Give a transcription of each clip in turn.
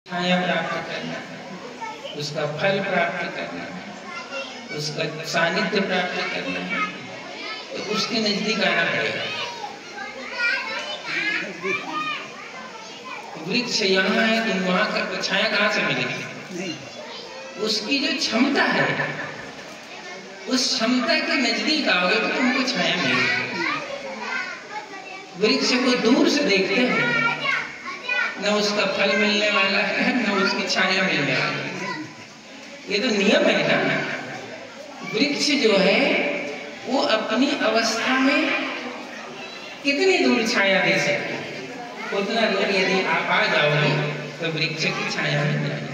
छाया प्राप्त करना, उसका फल प्राप्त करना, उसका सानिध्य प्राप्त करना है, तो उसके नजदीक आना पड़ेगा। वृक्ष यहाँ है, तुम वहां का छाया कहाँ से मिलेगी? उसकी जो क्षमता है, उस क्षमता के नजदीक आओगे तो तुमको छाया मिलेगी। वृक्ष को दूर से देखते हैं, न उसका फल मिलने वाला है, न उसकी छाया मिलने वाली है। ये तो नियम है ना। वृक्ष जो है वो अपनी अवस्था में कितनी दूर छाया दे सकते हैं, उतना दूर यदि आप आ जाओगे तो वृक्ष की छाया मिल जाएगी।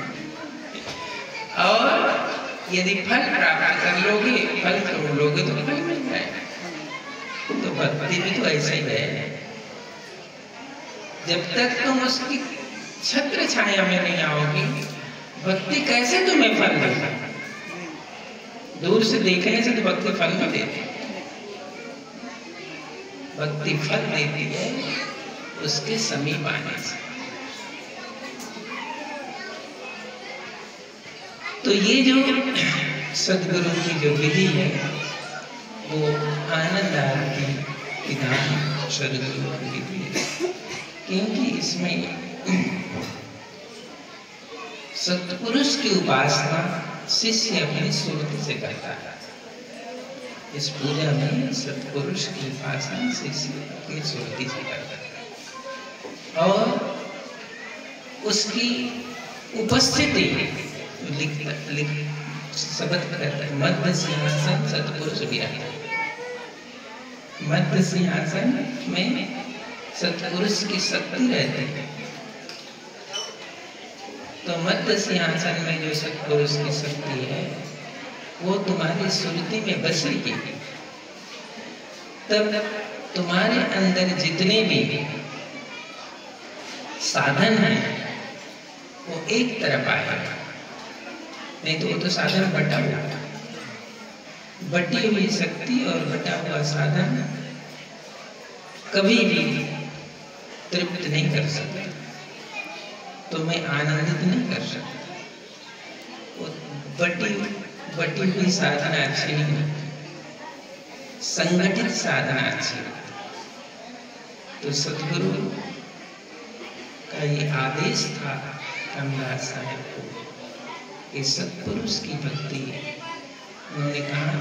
और यदि फल प्राप्त कर लोगे, फल तोड़ लोगे तो फल मिल जाएगा। तो भक्ति भी तो ऐसा ही है, जब तक तुम उसकी छत्र छाया में नहीं आओगे, भक्ति कैसे तुम्हें फल देगा? दूर से देखने से तो भक्ति फल नहीं देती। भक्ति फल देती है उसके समीप आने से। तो ये जो सद्गुरु की जो विधि है वो आनंद आरती विधान सद्गुरु की विधि है, क्योंकि इसमें सत्पुरुष की उपासना शिष्य अपनी सुरति से करता है। इस पूजा में सत्पुरुष की उपासना शिष्य अपनी सुरति से करता है और उसकी उपस्थिति शब्द करता है। मध्य सिंहासन सत्पुरुष विराज। मध्य सिंहासन में सत्पुरुष की शक्ति रहती है। तो मध्य सिंहासन में जो सत्पुरुष की शक्ति है वो तुम्हारी सुरति में बसेगी, तब तुम्हारे अंदर जितने भी साधन हैं वो एक तरफ आएगा। नहीं तो वो तो साधन बटा हुआ, बटी हुई शक्ति और बटा हुआ साधन कभी भी तृप्त नहीं कर सकता, तो मैं आनंदित नहीं कर सकता। वो बटी हुई साधना अच्छी नहीं, संगठित साधना अच्छी। तो सद्गुरु का ये आदेश था रामदास साहब को कि सत्पुरुष की भक्ति। उन्होंने कहा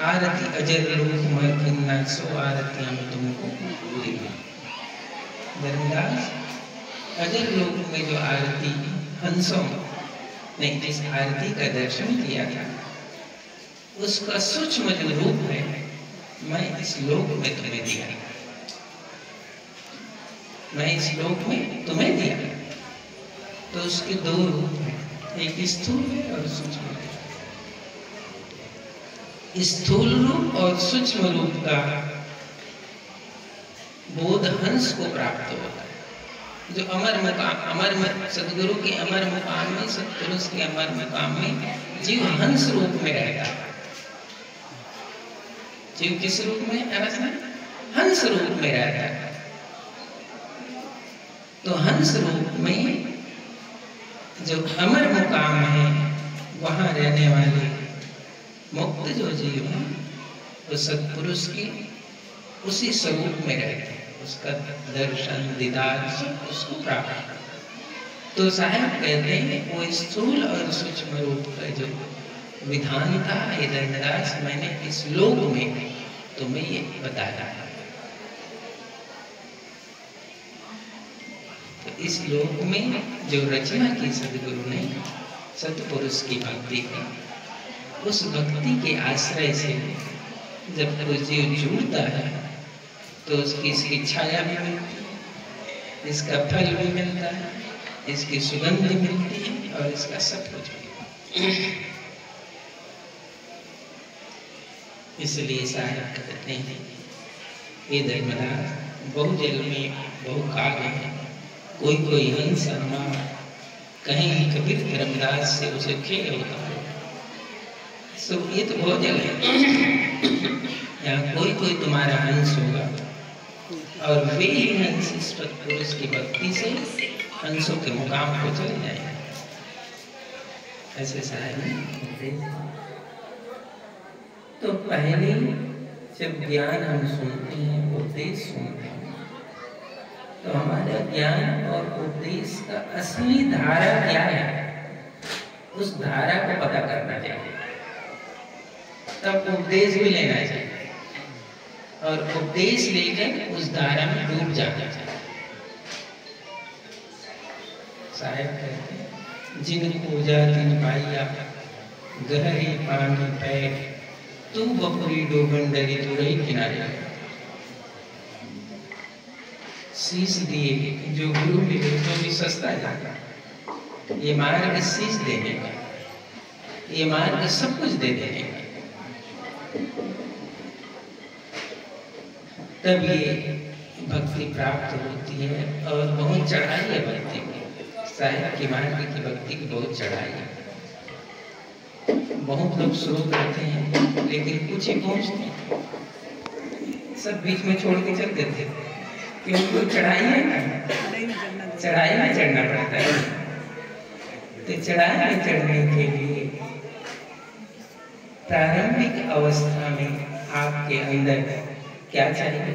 आरती अजर लोक मरना सो आरती हम तुमको पूरी। धर्मदास अजर लोक में जो आरती हंसों ने जिस आरती का दर्शन किया था, उसका सूक्ष्म जो रूप है मैं इस लोक में तुम्हें दिया, मैं इस लोक में तुम्हें दिया। तो उसके दो रूप हैं, एक स्थूल है और सूक्ष्म है। स्थूल रूप और सूक्ष्म रूप का बोध हंस को प्राप्त होता है। जो अमर मुकाम, सद्गुरु के अमर मुकाम में, सत्पुरुष के अमर मुकाम में जीव हंस रूप में रहता है। जीव किस रूप में? हंस रूप में रहता है। तो हंस रूप में जो अमर मुकाम है, वहां रहने वाले मुक्त जो जीव है वो सत्पुरुष की उसी स्वरूप में रहते हैं, उसका दर्शन दीदार उसको प्राप्त। तो साहब कहते हैं वो स्थूल और सूक्ष्म रूप का जो विधान था, ये धर्मदास मैंने इस लोक में तुम्हें ये बताया है। तो इस लोक में जो रचना की सद्गुरु ने सत्पुरुष की भक्ति की, उस भक्ति के आश्रय से जब वो जीव जुड़ता है तो उसकी इसकी छाया भी मिलती है, इसका फल भी मिलता है, इसकी सुगंध मिलती है और इसका सब कुछ भी। इसलिए साहब कहते हैं ये धर्मदास बहु जल में बहु काल है, कोई कोई हंस हमार कहीं कबीर धर्मदास से उसे खेल होता है। सो ये तो बहुत जल है। यहाँ कोई कोई तुम्हारा हंस होगा और वे ही हंस इस सत्पुरुष की भक्ति से अंशों के मुकाम को चले जाएंगे। ऐसे साहब तो पहले जब ज्ञान हम सुनते हैं, उपदेश सुनते हैं, तो हमारा ज्ञान और उपदेश का असली धारा क्या है, उस धारा को पता करना चाहिए, तब उपदेश भी लेना चाहिए और उपदेश लेकर उस धारा में डूब जाना चाहिए। साहब कहते हैं, जिन पूजा जिन पाइया गहरी पानी पैर, तू बपुरी डोबन डरी तो रही किनारे। शीश दिए जो गुरु मिले तो भी सस्ता जाता, ये मार्ग शीश देने का, ये मार्ग सब कुछ दे देने का, तब ये भक्ति प्राप्त होती है। और बहुत चढ़ाई है भक्ति की, साहिब की मार्ग की भक्ति की बहुत चढ़ाई है। बहुत लोग शुरू करते हैं लेकिन कुछ ही पहुंचते हैं, सब बीच में छोड़ के चल देते हैं, क्योंकि चढ़ाई है ना, चढ़ाई में चढ़ना पड़ता है। तो चढ़ाई में चढ़ने के लिए प्रारंभिक अवस्था में आपके अंदर क्या चाहिए,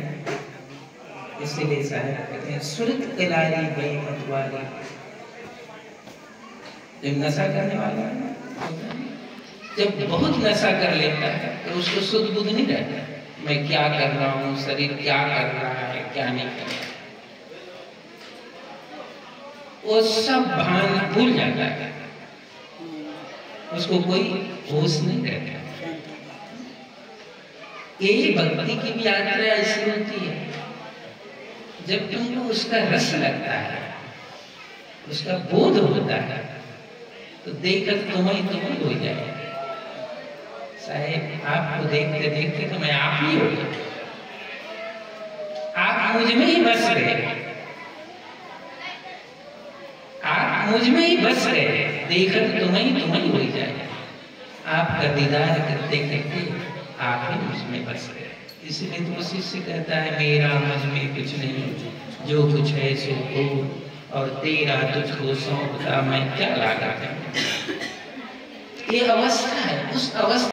इसीलिए साहब कहते हैं सुरत कलारी गई मतवाली। जब नशा करने वाला है, जब बहुत नशा कर लेता है तो उसको शुद्ध बुद्ध नहीं रहता, मैं क्या कर रहा हूँ, शरीर क्या कर रहा है, क्या नहीं कर रहा, वो सब भान भूल जाता है, उसको कोई होश नहीं रहता। ये भक्ति की भी यात्रा ऐसी होती है, जब तुमको उसका रस लगता है, उसका बोध होता है, तो देखकर तुम्हें हो जाए। साहेब आपको देखते देखते तो मैं आप ही हो गया, आप मुझ में ही बस गए, आप मुझ में ही बस गए, देखकर तुम्हें हो जाए। आपका दीदार करते करते आप ही मुझ में बस गए। इसलिए तो शिष्य कहता है, मेरा मुझ में कुछ नहीं, जो कुछ है सो हो, और तेरा तुझको सौंपता मैं क्या लागा। ये अवस्था है, उस अवस्था